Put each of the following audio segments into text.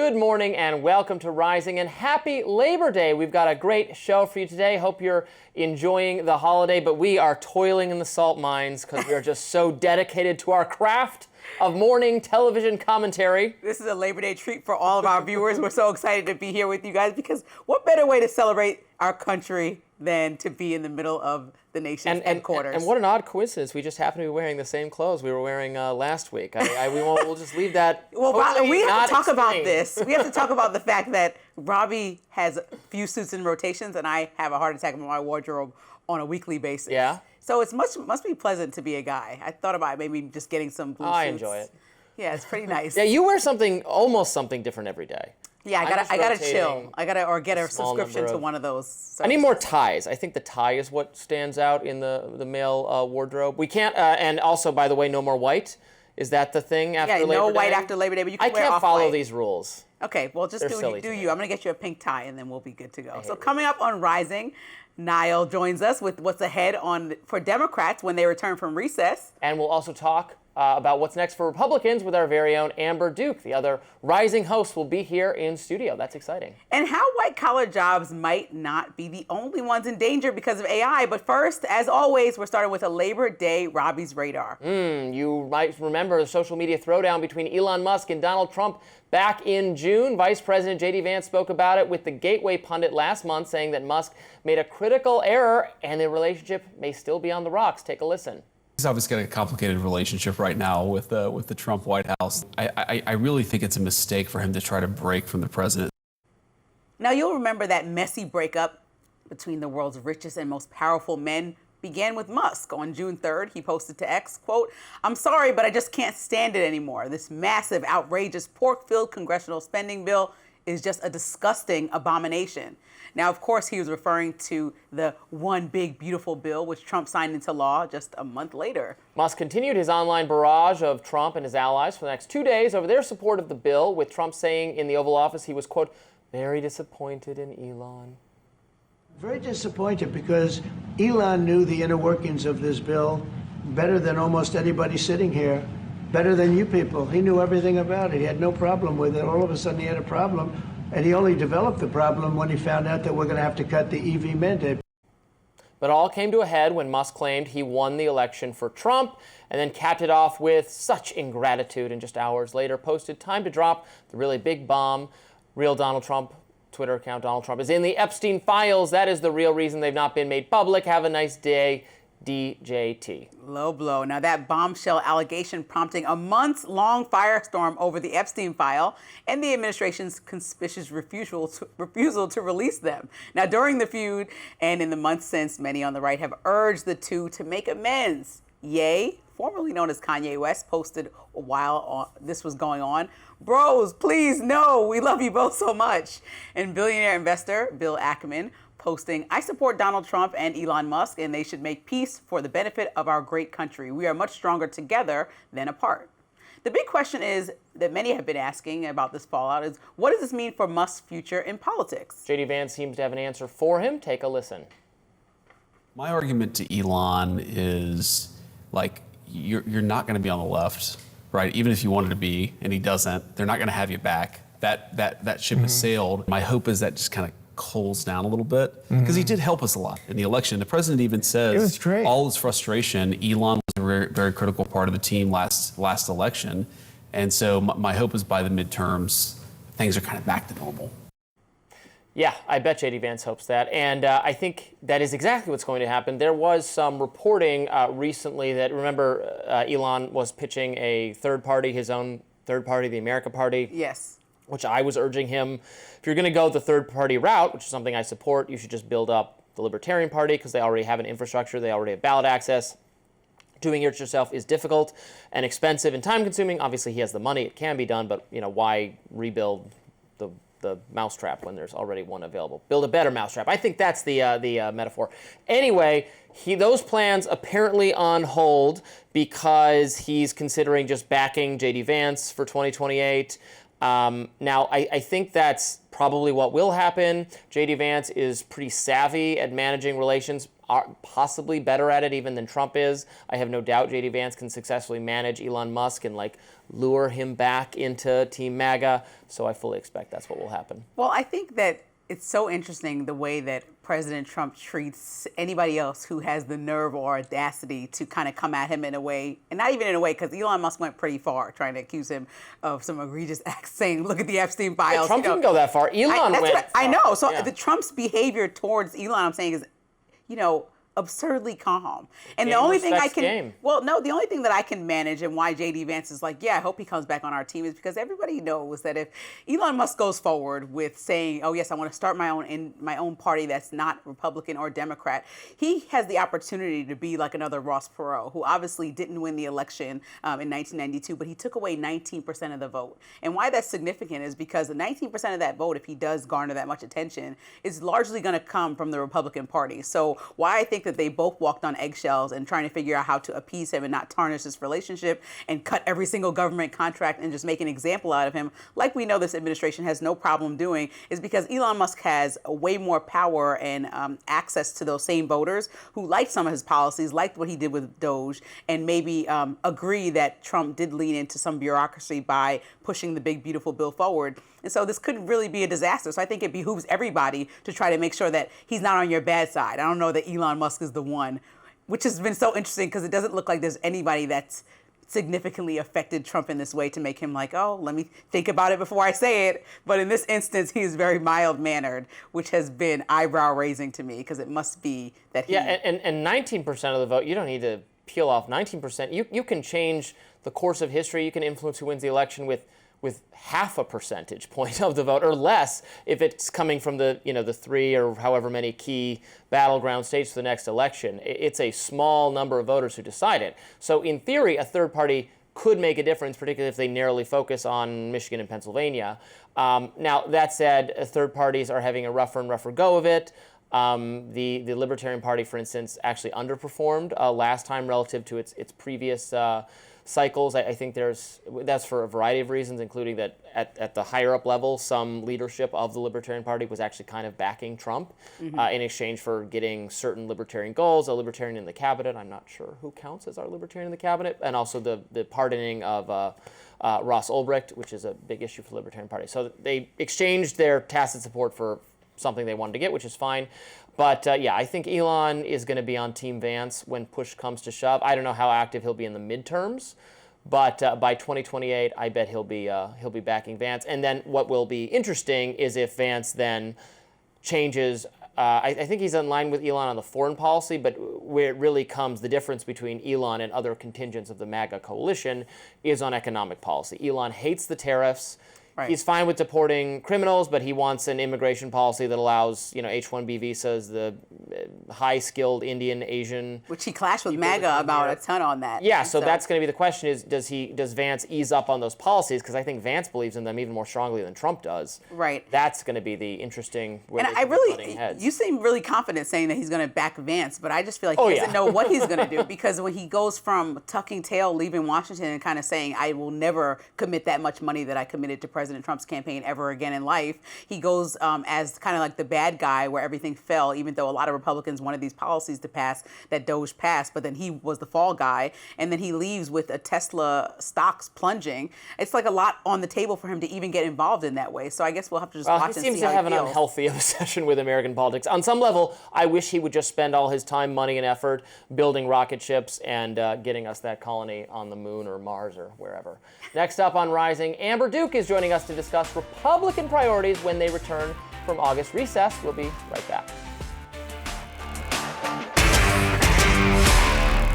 Good morning and welcome to Rising and happy Labor Day. We've got a great show for you today. Hope you're enjoying the holiday, but we are toiling in the salt mines because we are just so dedicated to our craft of morning television commentary. This is a Labor Day treat for all of our viewers. We're so excited to be here with you guys because what better way to celebrate our country than to be in the middle of the nation's headquarters. And what an odd coincidence. We just happen to be wearing the same clothes we were wearing last week. We'll just leave that. Well, we have to talk about explained. this. We have to talk about the fact that Robby has a few suits in rotations and I have a heart attack in my wardrobe on a weekly basis. Yeah? So it must be pleasant to be a guy. I thought about maybe just getting some blue suits. I enjoy it. Yeah, it's pretty nice. Yeah, you wear almost something different every day. Yeah, I gotta chill. Or get a small subscription number to of- one of those. I need more ties. I think the tie is what stands out in the male wardrobe. We can't, and also, by the way, no more white. Is that the thing after Labor Day? Yeah, no white after Labor Day, but you can I wear can't off-white. follow these rules. Okay, well, just They're do silly you. to me. I'm going to get you a pink tie, and then we'll be good to go. So coming up on Rising, Niall joins us with what's ahead for Democrats when they return from recess. And we'll also talk about what's next for Republicans with our very own Amber Duke. The other rising host will be here in studio. That's exciting. And how white-collar jobs might not be the only ones in danger because of AI. But first, as always, we're starting with a Labor Day Robby's Radar. You might remember the social media throwdown between Elon Musk and Donald Trump back in June. Vice President J.D. Vance spoke about it with the Gateway pundit last month, saying that Musk made a critical error and the relationship may still be on the rocks. Take a listen. He's obviously got a complicated relationship right now with the Trump White House. I really think it's a mistake for him to try to break from the president. Now, you'll remember that messy breakup between the world's richest and most powerful men began with Musk. On June 3rd, he posted to X, quote, "I'm sorry, but I just can't stand it anymore. This massive, outrageous, pork-filled congressional spending bill is just a disgusting abomination." Now, of course, he was referring to the One Big Beautiful Bill, which Trump signed into law just a month later. Musk continued his online barrage of Trump and his allies for the next 2 days over their support of the bill, with Trump saying in the Oval Office he was, quote, "very disappointed in Elon." Very disappointed because Elon knew the inner workings of this bill better than almost anybody sitting here, better than you people. He knew everything about it. He had no problem with it. All of a sudden he had a problem, and he only developed the problem when he found out that we're going to have to cut the EV mandate. But it all came to a head when Musk claimed he won the election for Trump and then capped it off with such ingratitude, and just hours later posted time to drop the really big bomb. Real Donald Trump Twitter account, Donald Trump, is in the Epstein files. That is the real reason they've not been made public. Have a nice day, DJT. Low blow. Now, that bombshell allegation prompting a months-long firestorm over the Epstein file and the administration's conspicuous refusal to release them. Now, during the feud and in the months since, many on the right have urged the two to make amends. Ye, formerly known as Kanye West, posted while this was going on, "Bros, please, no, we love you both so much." And billionaire investor Bill Ackman posting, "I support Donald Trump and Elon Musk, and they should make peace for the benefit of our great country. We are much stronger together than apart." The big question is that many have been asking about this fallout is, what does this mean for Musk's future in politics? J.D. Vance seems to have an answer for him. Take a listen. My argument to Elon is, like, you're not going to be on the left, right? Even if you wanted to be, and he doesn't, they're not going to have you back. That ship has sailed. My hope is that just kind of cools down a little bit, because he did help us a lot in the election. The president even says It was great. all his frustration, Elon was a very, very critical part of the team last election. And so my hope is by the midterms, things are kind of back to normal. Yeah, I bet J.D. Vance hopes that. And I think that is exactly what's going to happen. There was some reporting recently that, remember, Elon was pitching a third party, his own third party, the America Party. Yes. Which I was urging him, if you're going to go the third party route, which is something I support, you should just build up the Libertarian Party because they already have an infrastructure, they already have ballot access. Doing it yourself is difficult and expensive and time consuming. Obviously, he has the money, it can be done, but why rebuild the mousetrap when there's already one available? Build a better mousetrap. I think that's the metaphor. Anyway, those plans apparently on hold because he's considering just backing J.D. Vance for 2028. Now, I think that's probably what will happen. J.D. Vance is pretty savvy at managing relations. are possibly better at it even than Trump is. I have no doubt J.D. Vance can successfully manage Elon Musk and like lure him back into Team MAGA. So I fully expect that's what will happen. Well, I think that it's so interesting the way that President Trump treats anybody else who has the nerve or audacity to kind of come at him in a way, and not even in a way, because Elon Musk went pretty far trying to accuse him of some egregious acts, saying, look at the Epstein files. Yeah, Trump didn't go that far. Elon went far. I know. So the Trump's behavior towards Elon, I'm saying, is, absurdly calm. And the only thing I can, the only thing that I can manage and why J.D. Vance is like, yeah, I hope he comes back on our team is because everybody knows that if Elon Musk goes forward with saying, oh yes, I want to start my own party that's not Republican or Democrat, he has the opportunity to be like another Ross Perot, who obviously didn't win the election in 1992, but he took away 19% of the vote. And why that's significant is because the 19% of that vote, if he does garner that much attention, is largely going to come from the Republican Party. So why I think that they both walked on eggshells and trying to figure out how to appease him and not tarnish this relationship and cut every single government contract and just make an example out of him, like we know this administration has no problem doing, is because Elon Musk has way more power and access to those same voters who liked some of his policies, liked what he did with Doge, and maybe agree that Trump did lean into some bureaucracy by pushing the big, beautiful bill forward. And so this could really be a disaster. So I think it behooves everybody to try to make sure that he's not on your bad side. I don't know that Elon Musk is the one, which has been so interesting because it doesn't look like there's anybody that's significantly affected Trump in this way to make him like, oh, let me think about it before I say it. But in this instance, he is very mild-mannered, which has been eyebrow-raising to me because it must be that he... Yeah, and 19% of the vote, you don't need to peel off 19%. You can change the course of history. You can influence who wins the election with half a percentage point of the vote or less if it's coming from the 3 or however many key battleground states for the next election. It's a small number of voters who decide it. So in theory, a third party could make a difference, particularly if they narrowly focus on Michigan and Pennsylvania. Now, that said, third parties are having a rougher and rougher go of it. The Libertarian Party, for instance, actually underperformed last time relative to its previous cycles. I think that's for a variety of reasons, including that at the higher up level, some leadership of the Libertarian Party was actually kind of backing Trump in exchange for getting certain libertarian goals, a libertarian in the cabinet. I'm not sure who counts as our libertarian in the cabinet, and also the pardoning of Ross Ulbricht, which is a big issue for the Libertarian Party. So they exchanged their tacit support for something they wanted to get, which is fine. But I think Elon is going to be on Team Vance when push comes to shove. I don't know how active he'll be in the midterms, but by 2028, I bet he'll be backing Vance. And then what will be interesting is if Vance then changes. I think he's in line with Elon on the foreign policy, but where it really comes, the difference between Elon and other contingents of the MAGA coalition is on economic policy. Elon hates the tariffs. Right. He's fine with deporting criminals, but he wants an immigration policy that allows, H-1B visas, the high-skilled Indian, Asian. Which he clashed with MAGA about a ton on that. Yeah, so that's going to be the question: is does Vance ease up on those policies? Because I think Vance believes in them even more strongly than Trump does. Right. That's going to be the interesting. And you seem really confident saying that he's going to back Vance, but I just feel like he doesn't know what he's going to do because when he goes from tucking tail, leaving Washington, and kind of saying, "I will never commit that much money that I committed to President Trump's campaign ever again in life," he goes as kind of like the bad guy where everything fell, even though a lot of Republicans wanted these policies to pass that Doge passed, but then he was the fall guy, and then he leaves with a Tesla stocks plunging. It's like a lot on the table for him to even get involved in that way. So I guess we'll have to just watch and see how he feels. He seems to have an unhealthy obsession with American politics. On some level, I wish he would just spend all his time, money, and effort building rocket ships and getting us that colony on the moon or Mars or wherever. Next up on Rising, Amber Duke is joining us to discuss Republican priorities when they return from August recess. We'll be right back.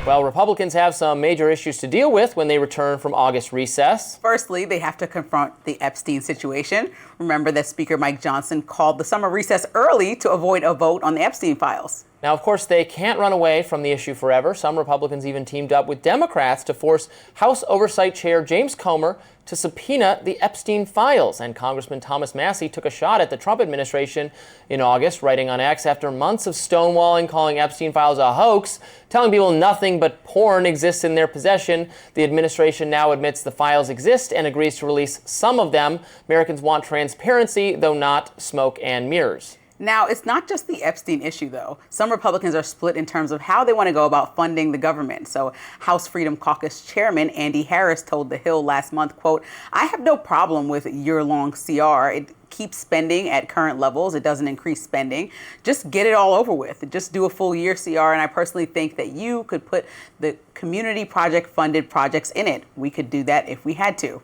Well, Republicans have some major issues to deal with when they return from August recess. Firstly, they have to confront the Epstein situation. Remember that Speaker Mike Johnson called the summer recess early to avoid a vote on the Epstein files. Now, of course, they can't run away from the issue forever. Some Republicans even teamed up with Democrats to force House Oversight Chair James Comer to subpoena the Epstein files. And Congressman Thomas Massie took a shot at the Trump administration in August, writing on X, after months of stonewalling, calling Epstein files a hoax, telling people nothing but porn exists in their possession. The administration now admits the files exist and agrees to release some of them. Americans want transparency, though not smoke and mirrors. Now, it's not just the Epstein issue, though. Some Republicans are split in terms of how they want to go about funding the government. So House Freedom Caucus Chairman Andy Harris told The Hill last month, quote, "I have no problem with year-long CR. It keeps spending at current levels. It doesn't increase spending. Just get it all over with. Just do a full year CR. And I personally think that you could put the community project funded projects in it. We could do that if we had to."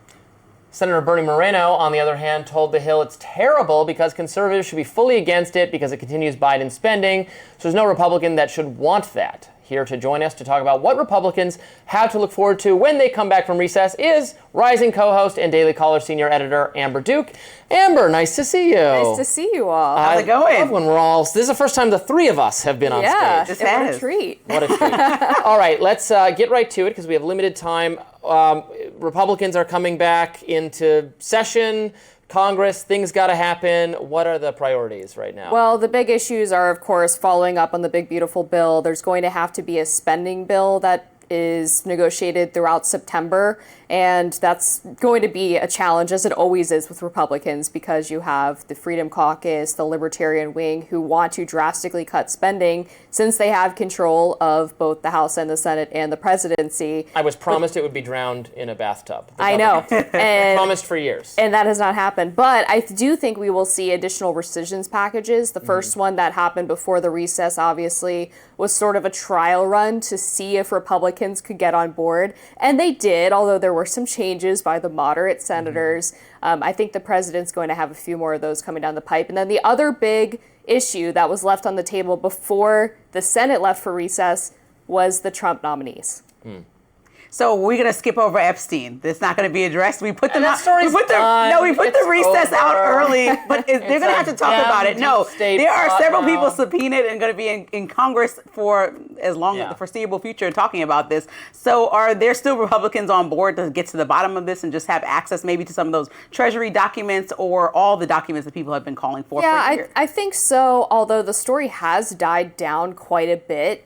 Senator Bernie Moreno, on the other hand, told The Hill it's terrible because conservatives should be fully against it because it continues Biden spending. So there's no Republican that should want that. Here to join us to talk about what Republicans have to look forward to when they come back from recess is rising co-host and Daily Caller senior editor Amber Duke. Amber, nice to see you. Nice to see you all. How's it going? I love when we're all. This is the first time the three of us have been on stage. What a treat. What a treat. All right, let's get right to it because we have limited time. Republicans are coming back into session. Congress, things got to happen. What are the priorities right now? Well, the big issues are, of course, following up on the big, beautiful bill. There's going to have to be a spending bill that is negotiated throughout September. And that's going to be a challenge, as it always is with Republicans, because you have the Freedom Caucus, the Libertarian wing, who want to drastically cut spending since they have control of both the House and the Senate and the presidency. I was promised it would be drowned in a bathtub. I know. And promised for years. And that has not happened. But I do think we will see additional rescissions packages. The first one that happened before the recess, obviously, was sort of a trial run to see if Republicans could get on board. And they did, although there were some changes by the moderate senators. I think the president's going to have a few more of those coming down the pipe. And then the other big issue that was left on the table before the Senate left for recess was the Trump nominees. So we're gonna skip over Epstein. That's not gonna be addressed. We put them that out. story's done. We put It's the recess over. out early, but they're gonna have to talk about it. No, state there are plot several now. people subpoenaed and going to be in Congress for as long as Yeah. the foreseeable future talking about this. So are there still Republicans on board to get to the bottom of this and just have access maybe to some of those Treasury documents or all the documents that people have been calling for Yeah, a year? I think so, although the story has died down quite a bit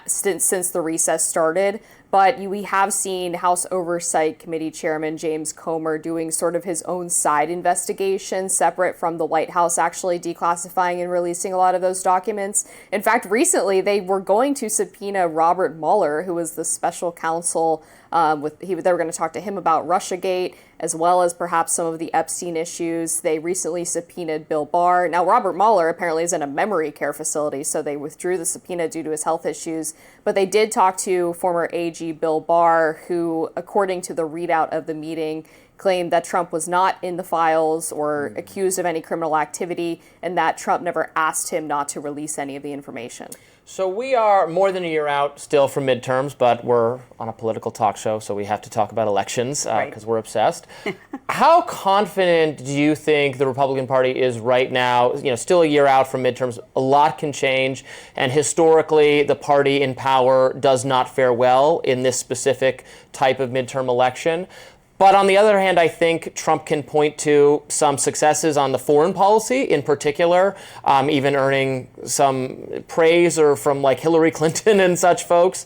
since the recess started. But we have seen House Oversight Committee Chairman James Comer doing sort of his own side investigation, separate from the White House actually declassifying and releasing a lot of those documents. In fact, recently they were going to subpoena Robert Mueller, who was the special counsel. They were going to talk to him about Russiagate, as well as perhaps some of the Epstein issues. They recently subpoenaed Bill Barr. Now, Robert Mueller apparently is in a memory care facility, so they withdrew the subpoena due to his health issues. But they did talk to former AG Bill Barr, who, according to the readout of the meeting, claimed that Trump was not in the files or accused of any criminal activity, and that Trump never asked him not to release any of the information. So we are more than a year out still from midterms, but we're on a political talk show, so we have to talk about elections because we're obsessed. How confident do you think the Republican Party is right now? You know, still a year out from midterms, a lot can change, and historically, the party in power does not fare well in this specific type of midterm election. But on the other hand, I think Trump can point to some successes on the foreign policy in particular, even earning some praise or from like Hillary Clinton and such folks.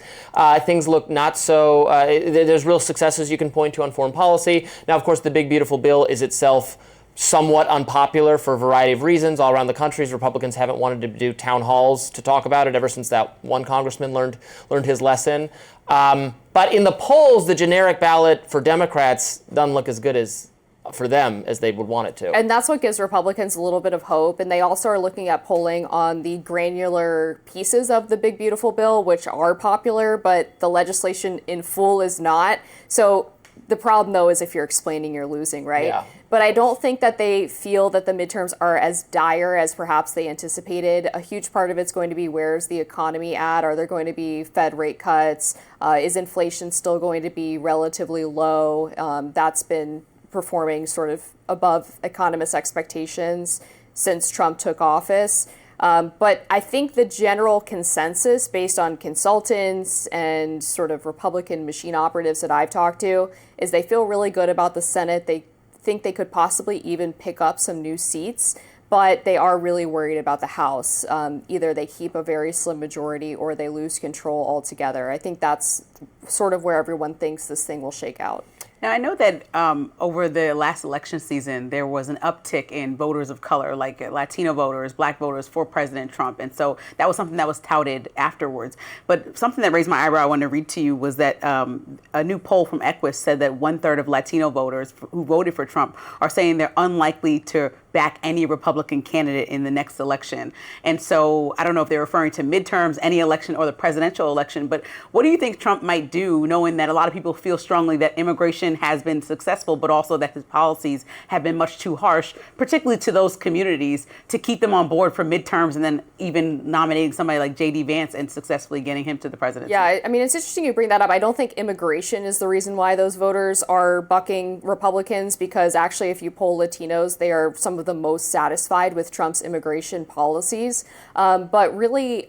Things look not so, there's real successes you can point to on foreign policy. Now, of course, the big, beautiful bill is itself somewhat unpopular for a variety of reasons all around the country. Republicans haven't wanted to do town halls to talk about it ever since that one congressman learned his lesson. But in the polls, the generic ballot for Democrats doesn't look as good as for them as they would want it to. And that's what gives Republicans a little bit of hope. And they also are looking at polling on the granular pieces of the big, beautiful bill, which are popular, but the legislation in full is not. So the problem, though, is if you're explaining, you're losing, right? Yeah. But I don't think that they feel that the midterms are as dire as perhaps they anticipated. A huge part of it's going to be, where's the economy at? Are there going to be Fed rate cuts? Is inflation still going to be relatively low? That's been performing sort of above economists' expectations since Trump took office. But I think the general consensus, based on consultants and sort of Republican machine operatives that I've talked to, is they feel really good about the Senate. They think they could possibly even pick up some new seats, but they are really worried about the House. Either they keep a very slim majority or they lose control altogether. I think that's sort of where everyone thinks this thing will shake out. Now, I know that over the last election season, there was an uptick in voters of color, like Latino voters, black voters for President Trump. And so that was something that was touted afterwards. But something that raised my eyebrow I wanted to read to you was that a new poll from Equus said that 1/3 of Latino voters who voted for Trump are saying they're unlikely to back any Republican candidate in the next election. And so I don't know if they're referring to midterms, any election, or the presidential election, but what do you think Trump might do, knowing that a lot of people feel strongly that immigration has been successful, but also that his policies have been much too harsh, particularly to those communities, to keep them on board for midterms and then even nominating somebody like J.D. Vance and successfully getting him to the presidency? Yeah, I mean, it's interesting you bring that up. I don't think immigration is the reason why those voters are bucking Republicans, because actually if you poll Latinos, they are some of the most satisfied with Trump's immigration policies. But really,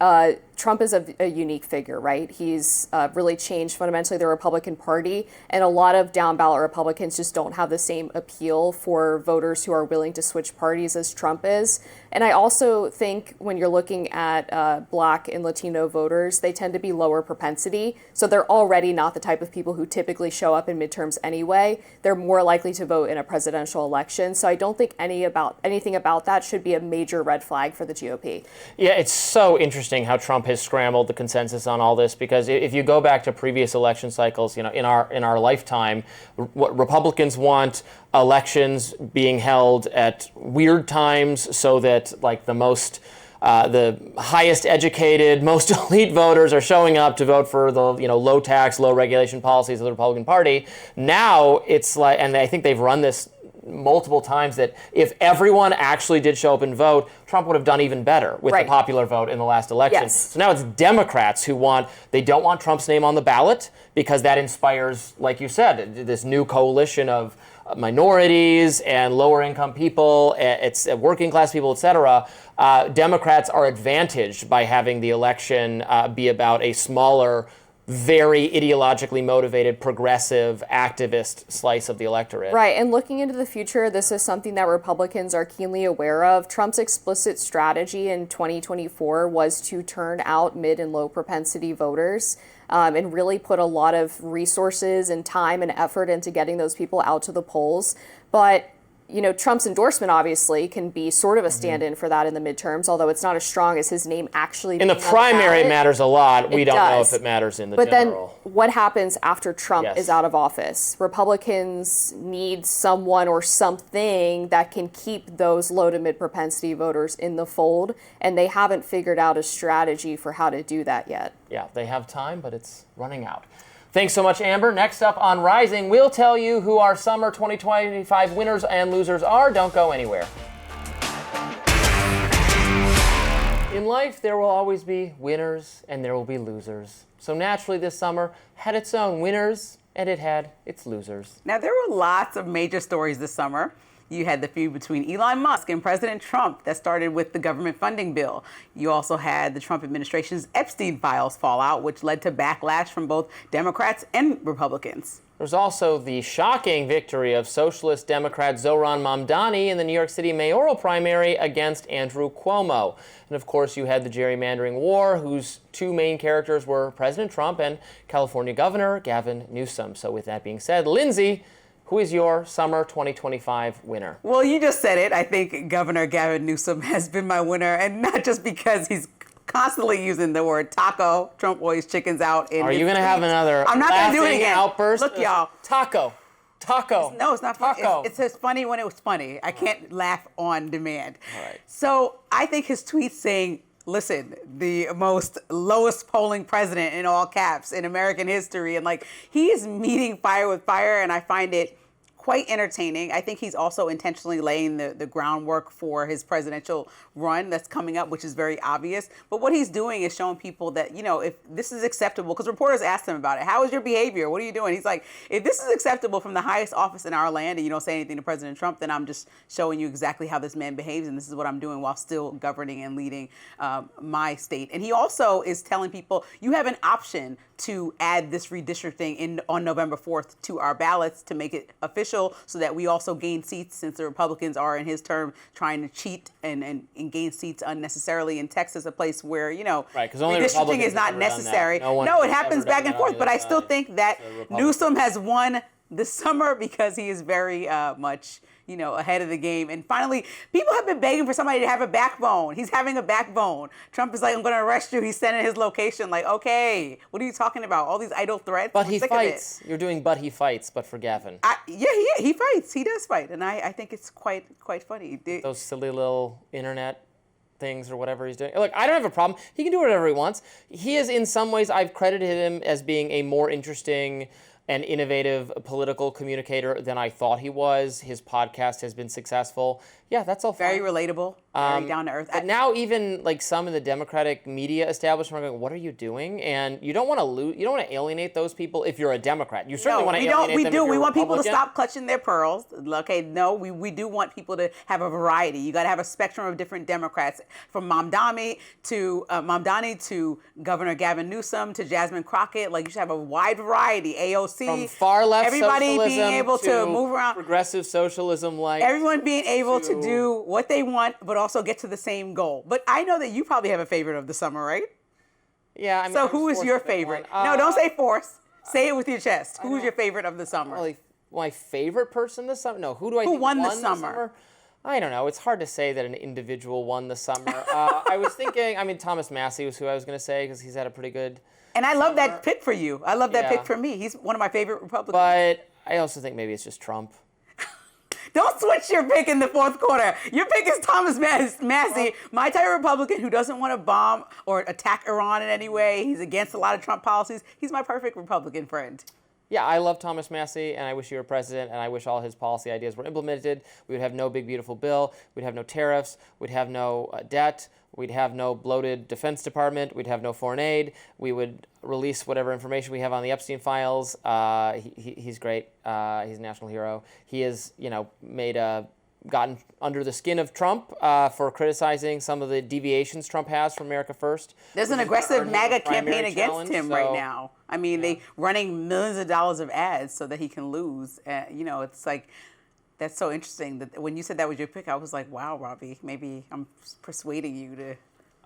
Trump is a unique figure, right? He's really changed fundamentally the Republican Party, and a lot of down ballot Republicans just don't have the same appeal for voters who are willing to switch parties as Trump is. And I also think when you're looking at Black and Latino voters, they tend to be lower propensity. So they're already not the type of people who typically show up in midterms anyway. They're more likely to vote in a presidential election. So I don't think anything about that should be a major red flag for the GOP. Yeah, it's so interesting how Trump has scrambled the consensus on all this, because if you go back to previous election cycles, in our lifetime, what Republicans want elections being held at weird times so that like the highest educated, most elite voters are showing up to vote for the low tax, low regulation policies of the Republican Party. Now it's like, and I think they've run this multiple times, that if everyone actually did show up and vote, Trump would have done even better with the popular vote in the last election. Yes. So now it's Democrats who they don't want Trump's name on the ballot, because that inspires, like you said, this new coalition of minorities and lower income people, it's working class people, etc. Democrats are advantaged by having the election be about a smaller, very ideologically motivated, progressive, activist slice of the electorate. Right, and looking into the future, this is something that Republicans are keenly aware of. Trump's explicit strategy in 2024 was to turn out mid and low propensity voters, and really put a lot of resources and time and effort into getting those people out to the polls. But Trump's endorsement obviously can be sort of a stand-in for that in the midterms, although it's not as strong as his name actually being in the primary. It matters a lot. We don't know if it matters in the general. But then what happens after Trump is out of office? Republicans need someone or something that can keep those low to mid propensity voters in the fold, and they haven't figured out a strategy for how to do that yet. Yeah, they have time, but it's running out. Thanks so much, Amber. Next up on Rising, we'll tell you who our summer 2025 winners and losers are. Don't go anywhere. In life, there will always be winners and there will be losers. So naturally, this summer had its own winners and it had its losers. Now, there were lots of major stories this summer. You had the feud between Elon Musk and President Trump that started with the government funding bill. You also had the Trump administration's Epstein files fallout, which led to backlash from both Democrats and Republicans. There's also the shocking victory of Socialist Democrat Zohran Mamdani in the New York City mayoral primary against Andrew Cuomo. And of course, you had the gerrymandering war, whose two main characters were President Trump and California Governor Gavin Newsom. So with that being said, Lindsey, who is your summer 2025 winner? Well, you just said it. I think Governor Gavin Newsom has been my winner, and not just because he's constantly using the word taco. Trump always chickens out. Are you going to have another I'm not going to do it again. Outburst? Look, y'all. Taco. No, it's not funny. It's just funny when it was funny. I can't laugh on demand. All right. So I think his tweet saying, listen, the most lowest polling president in all caps in American history. And he is meeting fire with fire, and I find it quite entertaining. I think he's also intentionally laying the groundwork for his presidential run that's coming up, which is very obvious. But what he's doing is showing people that, if this is acceptable, because reporters asked him about it. How is your behavior? What are you doing? He's like, if this is acceptable from the highest office in our land and you don't say anything to President Trump, then I'm just showing you exactly how this man behaves. And this is what I'm doing while still governing and leading my state. And he also is telling people you have an option to add this redistricting on November 4th to our ballots to make it official so that we also gain seats, since the Republicans are, in his term, trying to cheat and gain seats unnecessarily in Texas, a place where, right, only redistricting is not necessary. No, it happens back and forth. But I still think that Newsom has won this summer because he is very much, ahead of the game. And finally, people have been begging for somebody to have a backbone. He's having a backbone. Trump is like, I'm going to arrest you. He's sending his location. Like, okay, what are you talking about? All these idle threats? But he fights. You're doing but he fights, but for Gavin. He fights. He does fight. And I think it's quite funny. Those silly little internet things or whatever he's doing. Look, I don't have a problem. He can do whatever he wants. He is, in some ways, I've credited him as being a more interesting and innovative political communicator than I thought he was. His podcast has been successful. Yeah, that's all fine. Very relatable, very down to earth. But now even like some of the Democratic media establishment are going, what are you doing? And you don't want to alienate those people if you're a Democrat. You certainly want to alienate them if you're We a want people to Republican. stop clutching their pearls. Okay, no, we do want people to have a variety. You got to have a spectrum of different Democrats, from Mamdani to Governor Gavin Newsom to Jasmine Crockett. Like, you should have a wide variety. AOC, From far left everybody socialism being able to move around. Progressive socialism, like Everyone being able to do what they want, but also get to the same goal. But I know that you probably have a favorite of the summer, right? yeah. I mean, So I was who is forced your to pick favorite? one. No, don't say force. Say it with your chest. Who is your favorite of the summer? Really, my favorite person this summer? No, who do I Who think won the this summer? I don't know. It's hard to say that an individual won the summer. I was thinking, Thomas Massie was who I was going to say because he's had a pretty good. And I love that pick for you. I love that Yeah. pick for me. He's one of my favorite Republicans. But I also think maybe it's just Trump. Don't switch your pick in the fourth quarter. Your pick is Thomas Massie, my type of Republican who doesn't want to bomb or attack Iran in any way. He's against a lot of Trump policies. He's my perfect Republican friend. Yeah, I love Thomas Massie, and I wish he were president, and I wish all his policy ideas were implemented. We would have no big, beautiful bill. We'd have no tariffs. We'd have no debt. We'd have no bloated Defense Department. We'd have no foreign aid. We would release whatever information we have on the Epstein files. He's great. He's a national hero. He has, gotten under the skin of Trump for criticizing some of the deviations Trump has from America First. There's an aggressive MAGA campaign against him right now. I mean, they running millions of dollars of ads so that he can lose. It's like, that's so interesting. That when you said that was your pick, I was like, wow, Robby, maybe I'm persuading you to.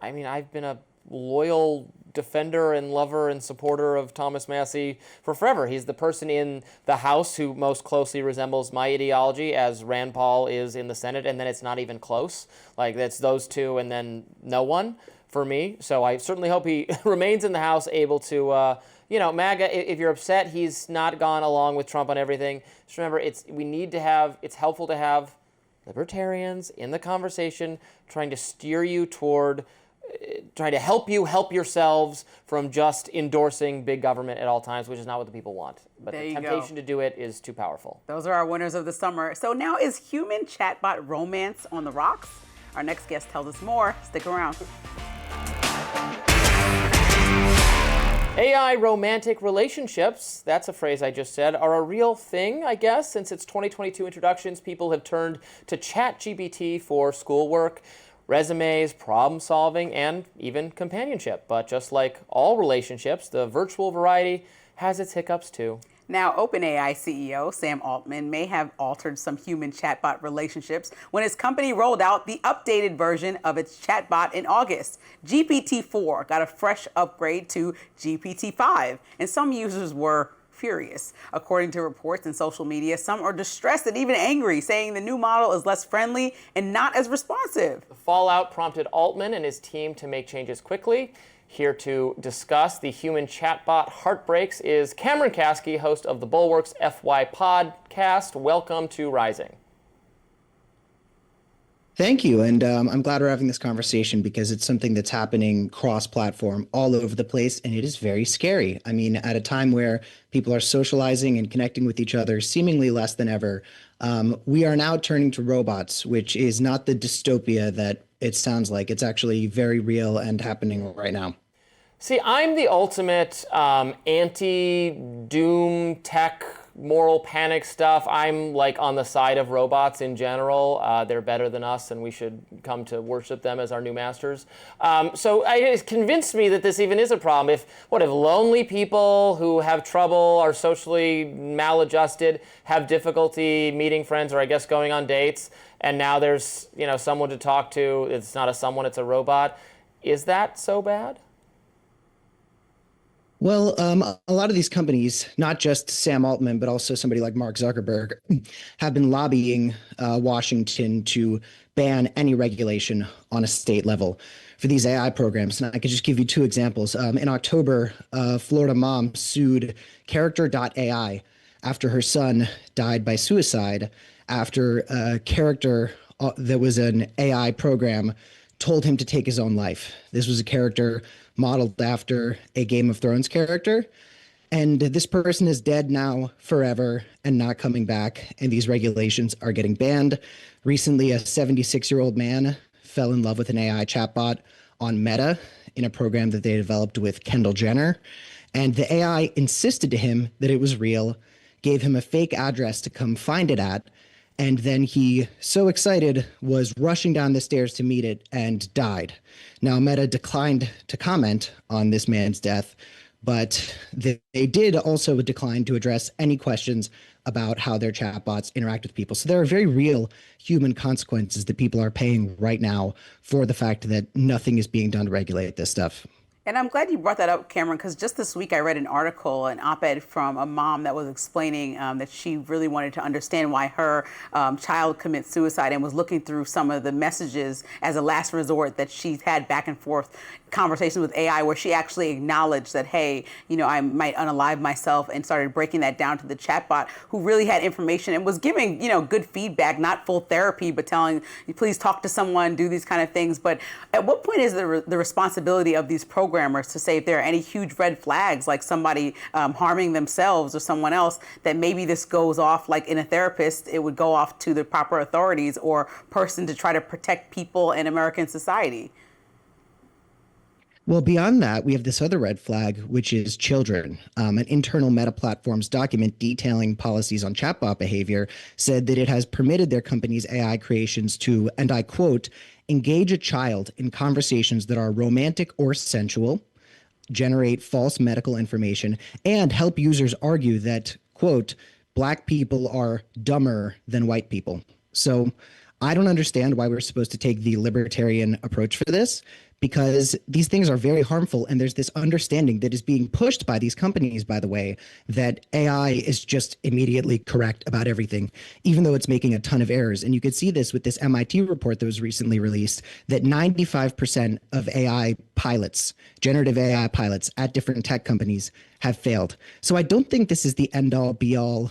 I've been a loyal defender and lover and supporter of Thomas Massie for forever. He's the person in the House who most closely resembles my ideology, as Rand Paul is in the Senate, and then it's not even close. Like, that's those two and then no one for me. So I certainly hope he remains in the House, able to, MAGA, if you're upset he's not gone along with Trump on everything, just remember, it's helpful to have libertarians in the conversation trying to steer you toward trying to help yourselves from just endorsing big government at all times, which is not what the people want. But There the you temptation go. to do it is too powerful. Those are our winners of the summer. So now, is human chatbot romance on the rocks? Our next guest tells us more. Stick around. AI romantic relationships, that's a phrase I just said, are a real thing, I guess. Since its 2022 introductions, people have turned to ChatGPT for schoolwork, resumes, problem solving, and even companionship. But just like all relationships, the virtual variety has its hiccups too. Now, OpenAI CEO Sam Altman may have altered some human chatbot relationships when his company rolled out the updated version of its chatbot in August. GPT-4 got a fresh upgrade to GPT-5, and some users were furious. According to reports in social media, some are distressed and even angry, saying the new model is less friendly and not as responsive. The fallout prompted Altman and his team to make changes quickly. Here to discuss the human chatbot heartbreaks is Cameron Kasky, host of the Bulwark's FY podcast. Welcome to Rising. Thank you. And I'm glad we're having this conversation because it's something that's happening cross-platform all over the place, and it is very scary. I mean, at a time where people are socializing and connecting with each other seemingly less than ever, we are now turning to robots, which is not the dystopia that it sounds like. It's actually very real and happening right now. See, I'm the ultimate anti-doom tech moral panic stuff. I'm like on the side of robots in general. They're better than us, and we should come to worship them as our new masters. So it's convinced me that this even is a problem. If lonely people who have trouble, are socially maladjusted, have difficulty meeting friends, or I guess going on dates, and now there's someone to talk to. It's not a someone, it's a robot. Is that so bad? Well, a lot of these companies, not just Sam Altman, but also somebody like Mark Zuckerberg, have been lobbying Washington to ban any regulation on a state level for these AI programs. And I could just give you two examples. In October, a Florida mom sued Character.ai after her son died by suicide after a character that was an AI program told him to take his own life. This was a character modeled after a Game of Thrones character. And this person is dead now forever and not coming back. And these regulations are getting banned. Recently, a 76-year-old man fell in love with an AI chatbot on Meta in a program that they developed with Kendall Jenner. And the AI insisted to him that it was real, gave him a fake address to come find it at. And then he, so excited, was rushing down the stairs to meet it and died. Now, Meta declined to comment on this man's death, but they did also decline to address any questions about how their chatbots interact with people. So there are very real human consequences that people are paying right now for the fact that nothing is being done to regulate this stuff. And I'm glad you brought that up, Cameron, because just this week I read an article, an op-ed from a mom that was explaining that she really wanted to understand why her child commits suicide and was looking through some of the messages as a last resort that she's had back and forth conversations with AI where she actually acknowledged that, hey, you know, I might unalive myself, and started breaking that down to the chatbot, who really had information and was giving, you know, good feedback, not full therapy, but telling you, please talk to someone, do these kind of things. But at what point is the responsibility of these programmers to say if there are any huge red flags, like somebody harming themselves or someone else, that maybe this goes off, like in a therapist, it would go off to the proper authorities or person to try to protect people in American society? Well, beyond that, we have this other red flag, which is children. An internal Meta Platforms document detailing policies on chatbot behavior said that it has permitted their company's AI creations to, and I quote, engage a child in conversations that are romantic or sensual, generate false medical information, and help users argue that, quote, Black people are dumber than white people. So I don't understand why we're supposed to take the libertarian approach for this, because these things are very harmful. And there's this understanding that is being pushed by these companies, by the way, that AI is just immediately correct about everything, even though it's making a ton of errors. And you could see this with this MIT report that was recently released, that 95% of AI pilots, generative AI pilots at different tech companies, have failed. So I don't think this is the end-all, be-all,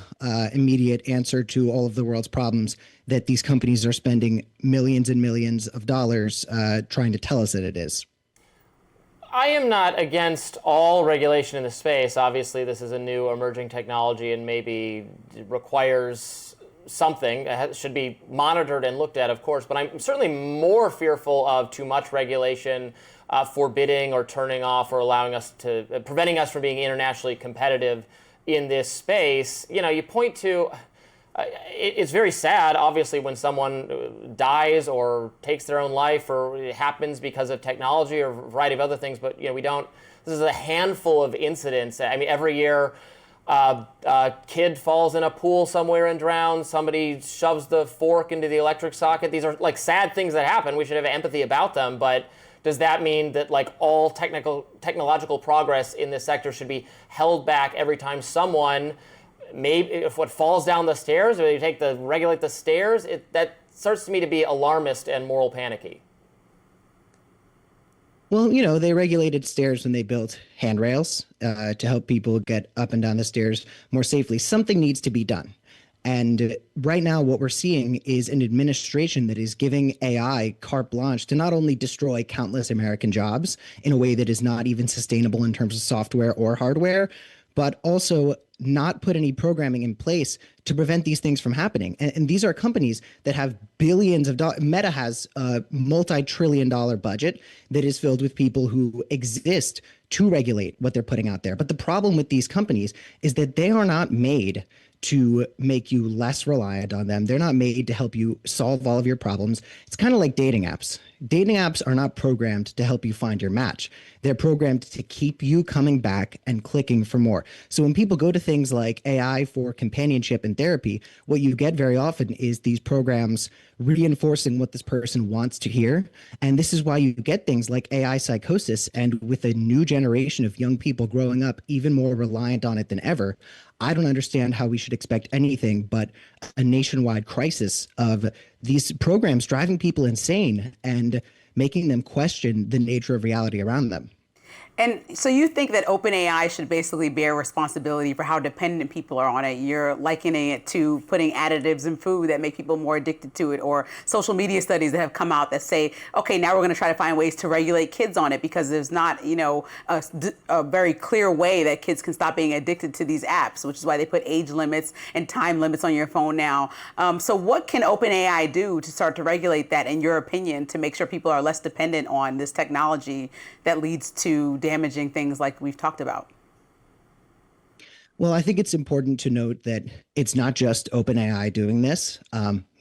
immediate answer to all of the world's problems that these companies are spending millions and millions of dollars trying to tell us that it is. I am not against all regulation in the space. Obviously, this is a new emerging technology and maybe requires something. It should be monitored and looked at, of course, but I'm certainly more fearful of too much regulation, forbidding or turning off or allowing us to, preventing us from being internationally competitive in this space. You know, you point to, it's very sad, obviously, when someone dies or takes their own life, or it happens because of technology or a variety of other things, but, you know, this is a handful of incidents. I mean, every year, a kid falls in a pool somewhere and drowns, somebody shoves the fork into the electric socket. These are like sad things that happen. We should have empathy about them, but does that mean that like all technological progress in this sector should be held back every time someone, maybe if what falls down the stairs, or you regulate the stairs, that starts to me to be alarmist and moral panicky. Well, you know, they regulated stairs when they built handrails to help people get up and down the stairs more safely. Something needs to be done. And right now, what we're seeing is an administration that is giving AI carte blanche to not only destroy countless American jobs in a way that is not even sustainable in terms of software or hardware, but also not put any programming in place to prevent these things from happening. And these are companies that have billions of dollars. Meta has a multi-trillion-dollar budget that is filled with people who exist to regulate what they're putting out there. But the problem with these companies is that they are not made to make you less reliant on them. They're not made to help you solve all of your problems. It's kind of like dating apps. Dating apps are not programmed to help you find your match. They're programmed to keep you coming back and clicking for more. So when people go to things like AI for companionship and therapy, what you get very often is these programs reinforcing what this person wants to hear. And this is why you get things like AI psychosis. And with a new generation of young people growing up even more reliant on it than ever, I don't understand how we should expect anything but a nationwide crisis of these programs driving people insane and making them question the nature of reality around them. And so you think that OpenAI should basically bear responsibility for how dependent people are on it. You're likening it to putting additives in food that make people more addicted to it, or social media studies that have come out that say, okay, now we're going to try to find ways to regulate kids on it because there's not, you know, a very clear way that kids can stop being addicted to these apps, which is why they put age limits and time limits on your phone now. So what can OpenAI do to start to regulate that, in your opinion, to make sure people are less dependent on this technology that leads to damaging things like we've talked about? Well, I think it's important to note that it's not just OpenAI doing this.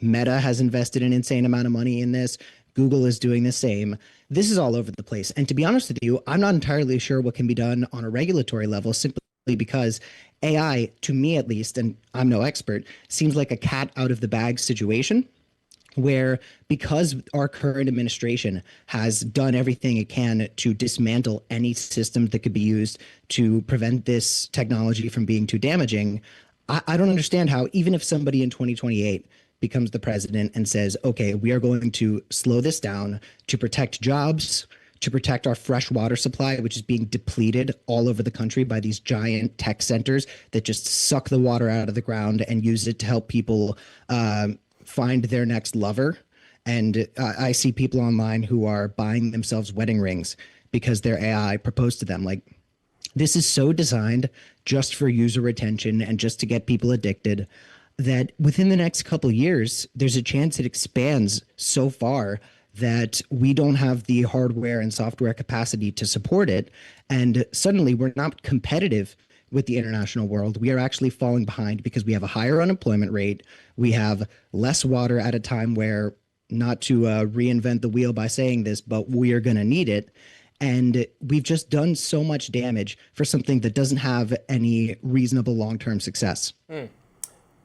Meta has invested an insane amount of money in this. Google is doing the same. This is all over the place. And to be honest with you, I'm not entirely sure what can be done on a regulatory level, simply because AI, to me at least, and I'm no expert, seems like a cat out of the bag situation, where because our current administration has done everything it can to dismantle any system that could be used to prevent this technology from being too damaging, I don't understand how, even if somebody in 2028 becomes the president and says, okay, we are going to slow this down to protect jobs, to protect our fresh water supply, which is being depleted all over the country by these giant tech centers that just suck the water out of the ground and use it to help people find their next lover. And I see people online who are buying themselves wedding rings because their AI proposed to them. Like, this is so designed just for user retention and just to get people addicted that within the next couple of years, there's a chance it expands so far that we don't have the hardware and software capacity to support it. And suddenly we're not competitive with the international world. We are actually falling behind because we have a higher unemployment rate. We have less water at a time where, not to reinvent the wheel by saying this, but we are going to need it. And we've just done so much damage for something that doesn't have any reasonable long-term success.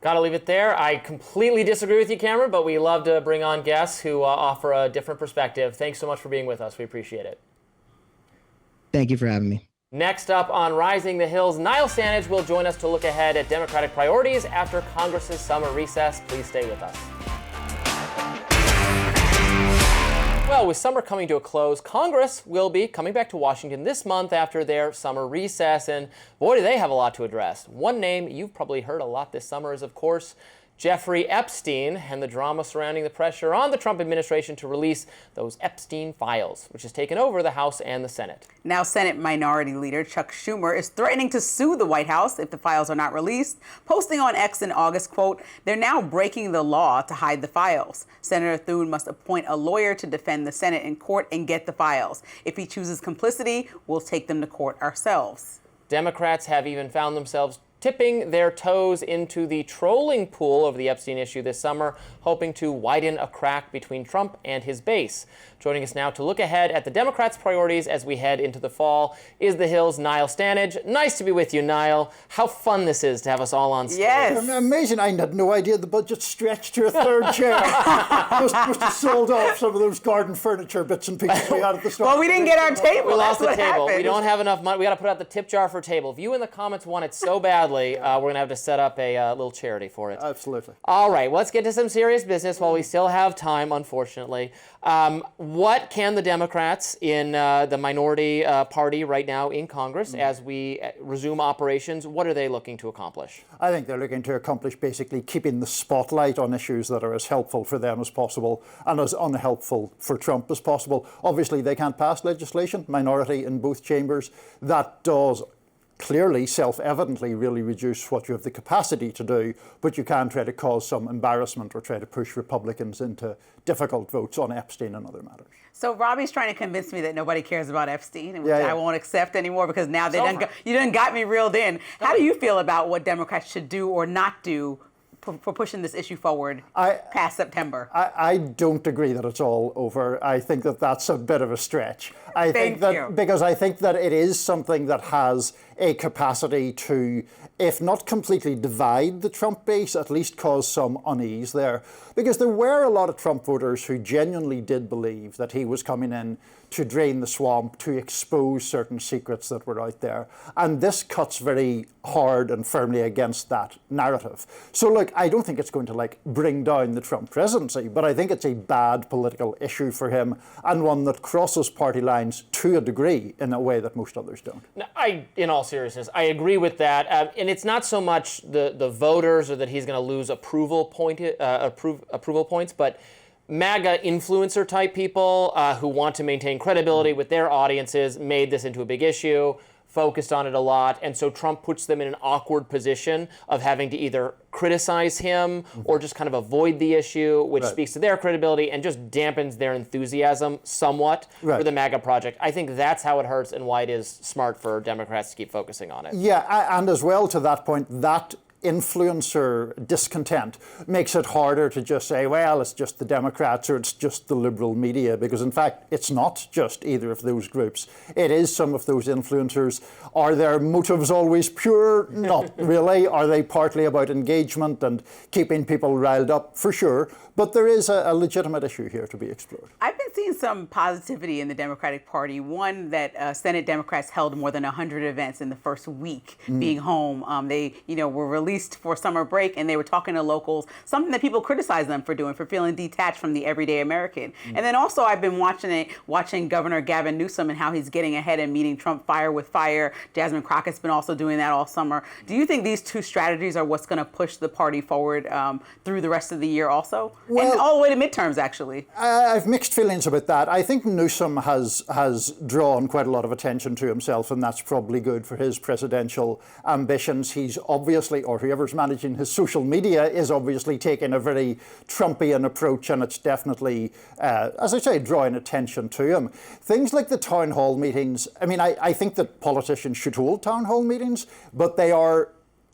Gotta leave it there. I completely disagree with you, Cameron, but we love to bring on guests who offer a different perspective. Thanks so much for being with us. We appreciate it. Thank you for having me. Next up on Rising the Hills, Niall Stanage will join us to look ahead at Democratic priorities after Congress's summer recess. Please stay with us. Well, with summer coming to a close, Congress will be coming back to Washington this month after their summer recess, and boy, do they have a lot to address. One name you've probably heard a lot this summer is, of course, Jeffrey Epstein and the drama surrounding the pressure on the Trump administration to release those Epstein files, which has taken over the House and the Senate. Now, Senate Minority Leader Chuck Schumer is threatening to sue the White House if the files are not released, posting on X in August, quote, "They're now breaking the law to hide the files. Senator Thune must appoint a lawyer to defend the Senate in court and get the files. If he chooses complicity, we'll take them to court ourselves." Democrats have even found themselves tipping their toes into the trolling pool of the Epstein issue this summer, hoping to widen a crack between Trump and his base. Joining us now to look ahead at the Democrats' priorities as we head into the fall is the Hill's Niall Stanage. Nice to be with you, Niall. How fun this is to have us all on stage. Yes. Amazing. I had no idea the budget stretched to a third chair. must have sold off some of those garden furniture bits and pieces we had at the start. Well, we didn't get our table. We lost the That's what table. happened. We don't have enough money. We got to put out the tip jar for a table. If you in the comments want it so badly, we're going to have to set up a little charity for it. Absolutely. All right, let's get to some serious business while we still have time, unfortunately. What can the Democrats in the minority party right now in Congress, as we resume operations, what are they looking to accomplish? I think they're looking to accomplish basically keeping the spotlight on issues that are as helpful for them as possible and as unhelpful for Trump as possible. Obviously, they can't pass legislation, minority in both chambers. That does clearly, self-evidently, really reduce what you have the capacity to do, but you can try to cause some embarrassment or try to push Republicans into difficult votes on Epstein and other matters. So Robby's trying to convince me that nobody cares about Epstein, and which Yeah. I won't accept anymore because now you done got me reeled in. How do you feel about what Democrats should do or not do for pushing this issue forward past September? I don't agree that it's all over. I think that that's a bit of a stretch. Because I think that it is something that has a capacity to, if not completely divide the Trump base, at least cause some unease there. Because there were a lot of Trump voters who genuinely did believe that he was coming in to drain the swamp, to expose certain secrets that were out there. And this cuts very hard and firmly against that narrative. So look, I don't think it's going to bring down the Trump presidency, but I think it's a bad political issue for him, and one that crosses party lines to a degree in a way that most others don't. Now, in all seriousness, I agree with that. And it's not so much the voters or that he's going to lose approval points, but MAGA influencer type people who want to maintain credibility with their audiences made this into a big issue, focused on it a lot, and so Trump puts them in an awkward position of having to either criticize him or just kind of avoid the issue, which speaks to their credibility and just dampens their enthusiasm somewhat for the MAGA project. I think that's how it hurts and why it is smart for Democrats to keep focusing on it. Yeah, and as well to that point, that influencer discontent makes it harder to just say, well, it's just the Democrats or it's just the liberal media, because in fact, it's not just either of those groups. It is some of those influencers. Are their motives always pure? Not really. Are they partly about engagement and keeping people riled up? For sure. But there is a legitimate issue here to be explored. I've been seeing some positivity in the Democratic Party. One, that Senate Democrats held more than 100 events in the first week being home. They, were released for summer break, and they were talking to locals, something that people criticize them for doing, for feeling detached from the everyday American. And then also I've been watching Governor Gavin Newsom and how he's getting ahead and meeting Trump fire with fire. Jasmine Crockett's been also doing that all summer. Do you think these two strategies are what's going to push the party forward through the rest of the year also? Well, and all the way to midterms, actually. I have mixed feelings about that. I think Newsom has drawn quite a lot of attention to himself, and that's probably good for his presidential ambitions. He's obviously, or whoever's managing his social media, is obviously taking a very Trumpian approach, and it's definitely, as I say, drawing attention to him. Things like the town hall meetings, I think that politicians should hold town hall meetings, but they are,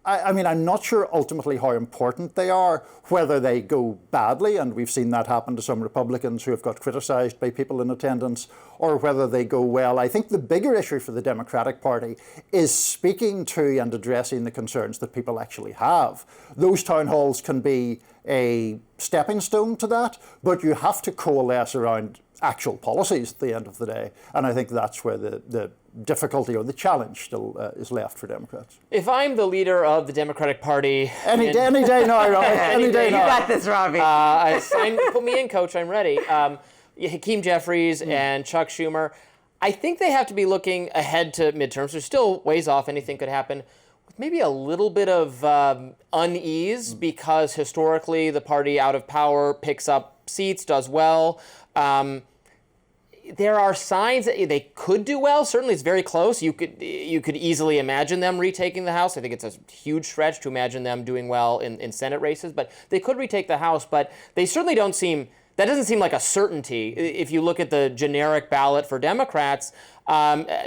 I'm not sure ultimately how important they are, whether they go badly, and we've seen that happen to some Republicans who have got criticised by people in attendance, or whether they go well. I think the bigger issue for the Democratic Party is speaking to and addressing the concerns that people actually have. Those town halls can be a stepping stone to that, but you have to coalesce around actual policies at the end of the day, and I think that's where the difficulty or the challenge still is left for Democrats. If I'm the leader of the Democratic Party... Any day now, Robby. Any day now. You got this, Robby. Put me in, coach. I'm ready. Hakeem Jeffries and Chuck Schumer, I think they have to be looking ahead to midterms. There's still ways off. Anything could happen. With maybe a little bit of unease, because historically the party out of power picks up seats, does well. There are signs that they could do well. Certainly, it's very close. You could easily imagine them retaking the House. I think it's a huge stretch to imagine them doing well in Senate races, but they could retake the House. But they certainly don't seem. That doesn't seem like a certainty. If you look at the generic ballot for Democrats,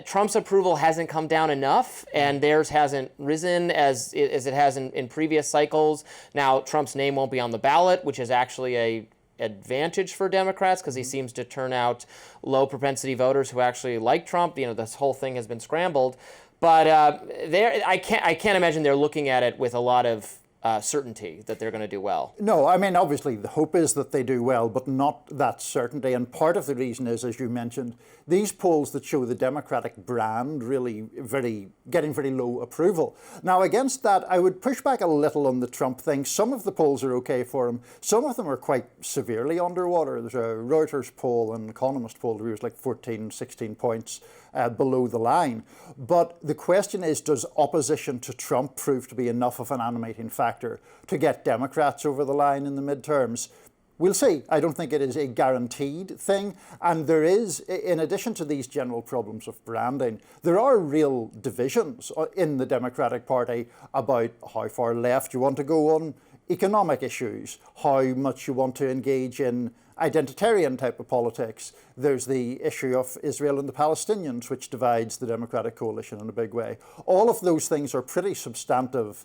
Trump's approval hasn't come down enough, and theirs hasn't risen as it has in previous cycles. Now, Trump's name won't be on the ballot, which is actually a advantage for Democrats, because he seems to turn out low propensity voters who actually like Trump. This whole thing has been scrambled, but I can't imagine they're looking at it with a lot of certainty that they're going to do well. No, obviously the hope is that they do well, but not that certainty. And part of the reason is, as you mentioned, these polls that show the Democratic brand really getting very low approval. Now, against that, I would push back a little on the Trump thing. Some of the polls are okay for him. Some of them are quite severely underwater. There's a Reuters poll, an Economist poll, where he was like 14, 16 points below the line. But the question is, does opposition to Trump prove to be enough of an animating factor to get Democrats over the line in the midterms? We'll see. I don't think it is a guaranteed thing. And there is, in addition to these general problems of branding, there are real divisions in the Democratic Party about how far left you want to go on economic issues, how much you want to engage in identitarian type of politics. There's the issue of Israel and the Palestinians, which divides the Democratic coalition in a big way. All of those things are pretty substantive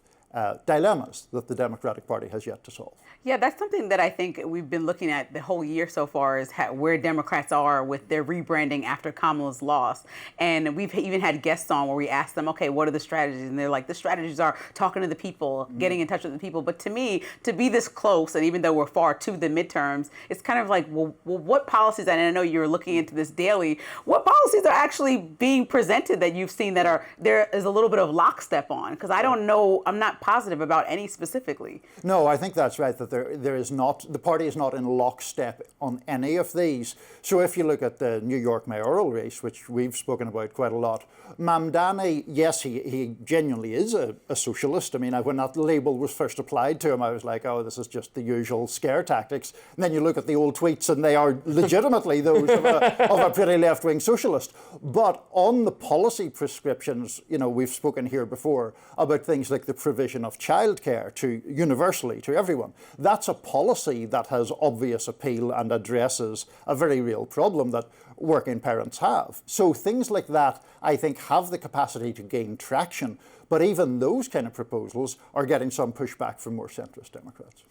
dilemmas that the Democratic Party has yet to solve. Yeah, that's something that I think we've been looking at the whole year so far is where Democrats are with their rebranding after Kamala's loss. And we've even had guests on where we asked them, okay, what are the strategies? And they're like, the strategies are talking to the people, getting in touch with the people. But to me, to be this close, and even though we're far to the midterms, it's kind of like, well what policies, and I know you're looking into this daily, what policies are actually being presented that you've seen that there is a little bit of lockstep on? Because I don't know, I'm not positive about any specifically. No, I think that's right, that there is not, the party is not in lockstep on any of these. So if you look at the New York mayoral race, which we've spoken about quite a lot, Mamdani, yes, he genuinely is a socialist. I mean, when that label was first applied to him, I was like, oh, this is just the usual scare tactics. And then you look at the old tweets and they are legitimately those of a pretty left-wing socialist. But on the policy prescriptions, you know, we've spoken here before about things like the provision of childcare to universally to everyone. That's a policy that has obvious appeal and addresses a very real problem that working parents have. So things like that, I think, have the capacity to gain traction. But even those kind of proposals are getting some pushback from more centrist Democrats.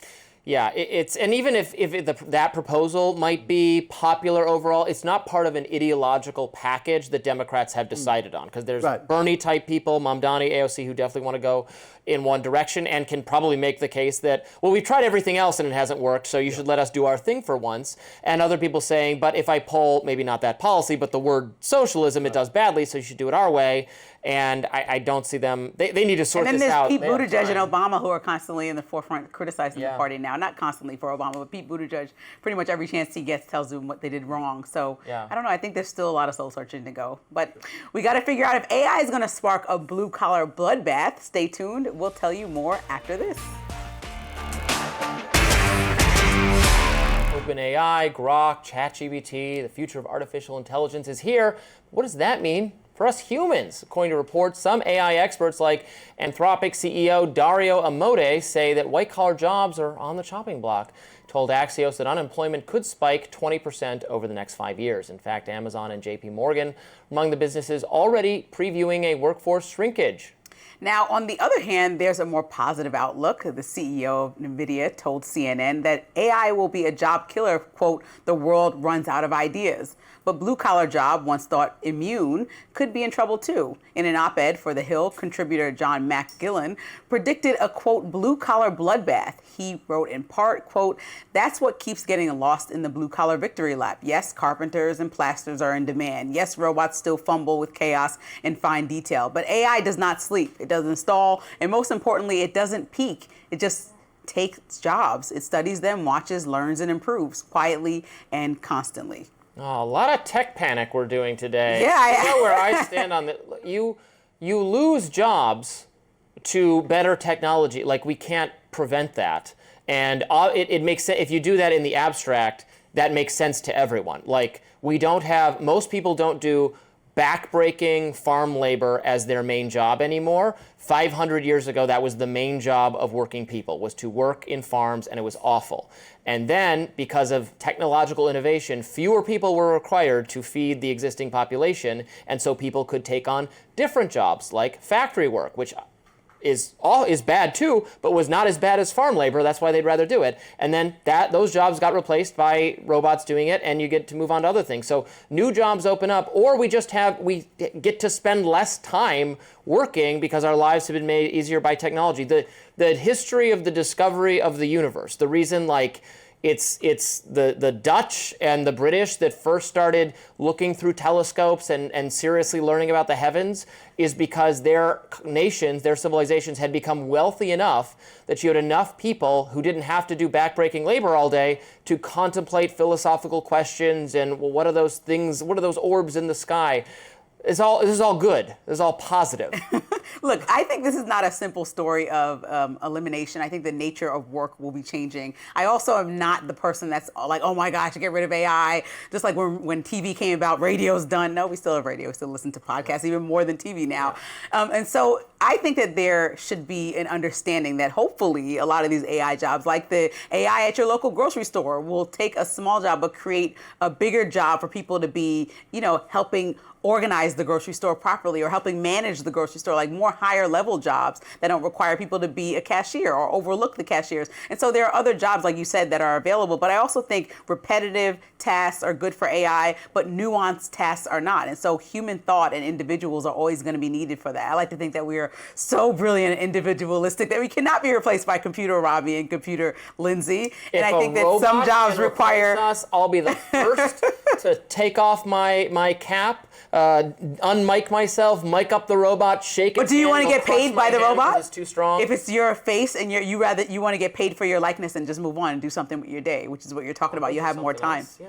Yeah, and even if that proposal might be popular overall, it's not part of an ideological package that Democrats have decided on. Because there's Bernie-type people, Mamdani, AOC, who definitely want to go in one direction and can probably make the case that, well, we've tried everything else and it hasn't worked, so you should let us do our thing for once. And other people saying, but if I pull, maybe not that policy, but the word socialism, it does badly, so you should do it our way. And I don't see them, they need to sort this out. And then there's Pete Buttigieg and Obama who are constantly in the forefront criticizing the party now. Not constantly for Obama, but Pete Buttigieg, pretty much every chance he gets tells them what they did wrong. So I don't know, I think there's still a lot of soul searching to go. But we got to figure out if AI is going to spark a blue-collar bloodbath. Stay tuned. We'll tell you more after this. OpenAI, Grok, ChatGPT, the future of artificial intelligence is here. What does that mean for us humans? According to reports, some AI experts like Anthropic CEO Dario Amodei say that white-collar jobs are on the chopping block. Told Axios that unemployment could spike 20% over the next 5 years. In fact, Amazon and JP Morgan among the businesses already previewing a workforce shrinkage. Now, on the other hand, there's a more positive outlook. The CEO of NVIDIA told CNN that AI will be a job killer, quote, the world runs out of ideas. But blue-collar job, once thought immune, could be in trouble too. In an op-ed for The Hill, contributor John McGillen predicted a, quote, blue-collar bloodbath. He wrote in part, quote, that's what keeps getting lost in the blue-collar victory lap. Yes, carpenters and plasters are in demand. Yes, robots still fumble with chaos and fine detail. But AI does not sleep. It doesn't stall. And most importantly, it doesn't peak. It just takes jobs. It studies them, watches, learns, and improves quietly and constantly. Oh, a lot of tech panic we're doing today. Yeah, you know where I stand on the you lose jobs to better technology. Like, we can't prevent that, and it makes sense if you do that in the abstract. That makes sense to everyone. Like, most people don't do backbreaking farm labor as their main job anymore. 500 years ago, that was the main job of working people, was to work in farms, and it was awful. And then, because of technological innovation, fewer people were required to feed the existing population, and so people could take on different jobs, like factory work, which is bad too, but was not as bad as farm labor. That's why they'd rather do it. And then those jobs got replaced by robots doing it, and you get to move on to other things. So new jobs open up, or we get to spend less time working because our lives have been made easier by technology. The history of the discovery of the universe, the reason it's the Dutch and the British that first started looking through telescopes and seriously learning about the heavens, is because their nations, their civilizations had become wealthy enough that you had enough people who didn't have to do backbreaking labor all day to contemplate philosophical questions and, well, what are those things, what are those orbs in the sky? This is all good. This is all positive. Look, I think this is not a simple story of elimination. I think the nature of work will be changing. I also am not the person that's like, oh my gosh, get rid of AI. just like when TV came about, radio's done. No, we still have radio. We still listen to podcasts even more than TV now. And so I think that there should be an understanding that hopefully a lot of these AI jobs, like the AI at your local grocery store, will take a small job but create a bigger job for people to be, helping organize the grocery store properly or helping manage the grocery store, like more higher level jobs that don't require people to be a cashier or overlook the cashiers. And so there are other jobs, like you said, that are available. But I also think repetitive tasks are good for AI, but nuanced tasks are not. And so human thought and individuals are always going to be needed for that. I like to think that we are so brilliant and individualistic that we cannot be replaced by computer Robby and computer Lindsey. And I think that some jobs require us. I'll be the first to take off my cap, unmic myself, mic up the robot, shake it. But do you want to get paid by the robot? It's too strong. If it's your face and you want to get paid for your likeness and just move on and do something with your day, which is what you're talking about. You have more time. Else, yeah.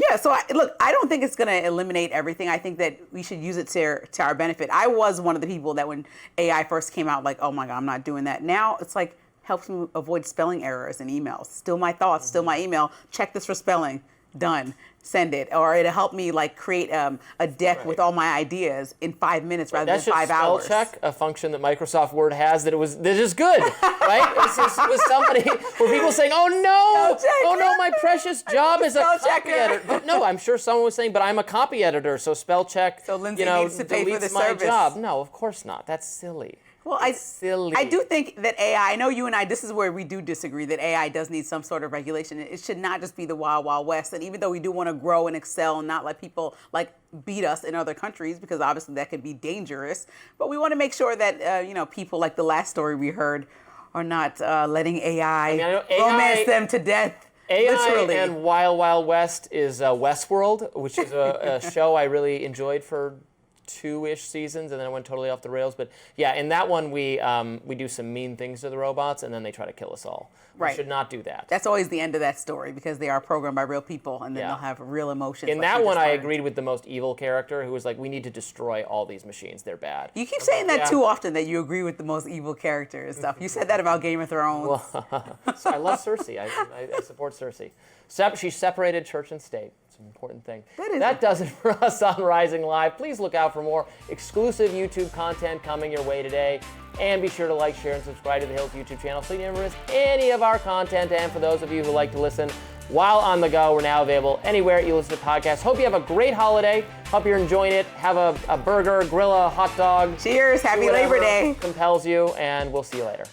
Yeah, so I don't think it's going to eliminate everything. I think that we should use it to our benefit. I was one of the people that when AI first came out, like, oh my God, I'm not doing that. Now it's like helps me avoid spelling errors in emails. Still my thoughts, still my email. Check this for spelling. Done. Send it. Or it'll help me like create a deck with all my ideas in 5 minutes rather than 5 hours. Spell check, a function that Microsoft Word has that is good, right? It was somebody where people saying, oh no, my precious job is a copy editor. But no, I'm sure someone was saying, but I'm a copy editor, so spell check, so Lindsey needs to pay for the my service. job. No, of course not. That's silly. Well, silly. I do think that AI, I know you and I, this is where we do disagree, that AI does need some sort of regulation. It should not just be the wild, wild west. And even though we do want to grow and excel and not let people like beat us in other countries, because obviously that could be dangerous, but we want to make sure that, people like the last story we heard are not letting AI romance them to death. AI literally. And Wild Wild West is Westworld, which is a show I really enjoyed for 2-ish seasons, and then it went totally off the rails. But yeah, in that one we do some mean things to the robots, and then they try to kill us all. Right. We should not do that. That's always the end of that story, because they are programmed by real people, and then they'll have real emotions. In that one, I agreed with the most evil character, who was like, we need to destroy all these machines. They're bad. You keep saying that too often, that you agree with the most evil character and stuff. You said that about Game of Thrones. Well, so I love Cersei. I support Cersei. She separated church and state. It's an important thing. That does it for us on Rising Live. Please look out for more exclusive YouTube content coming your way today. And be sure to like, share, and subscribe to the Hills YouTube channel so you never miss any of our content. And for those of you who like to listen while on the go, we're now available anywhere you listen to podcasts. Hope you have a great holiday. Hope you're enjoying it. Have a burger, grill a hot dog. Cheers. Happy Labor Day. Compels you, and we'll see you later.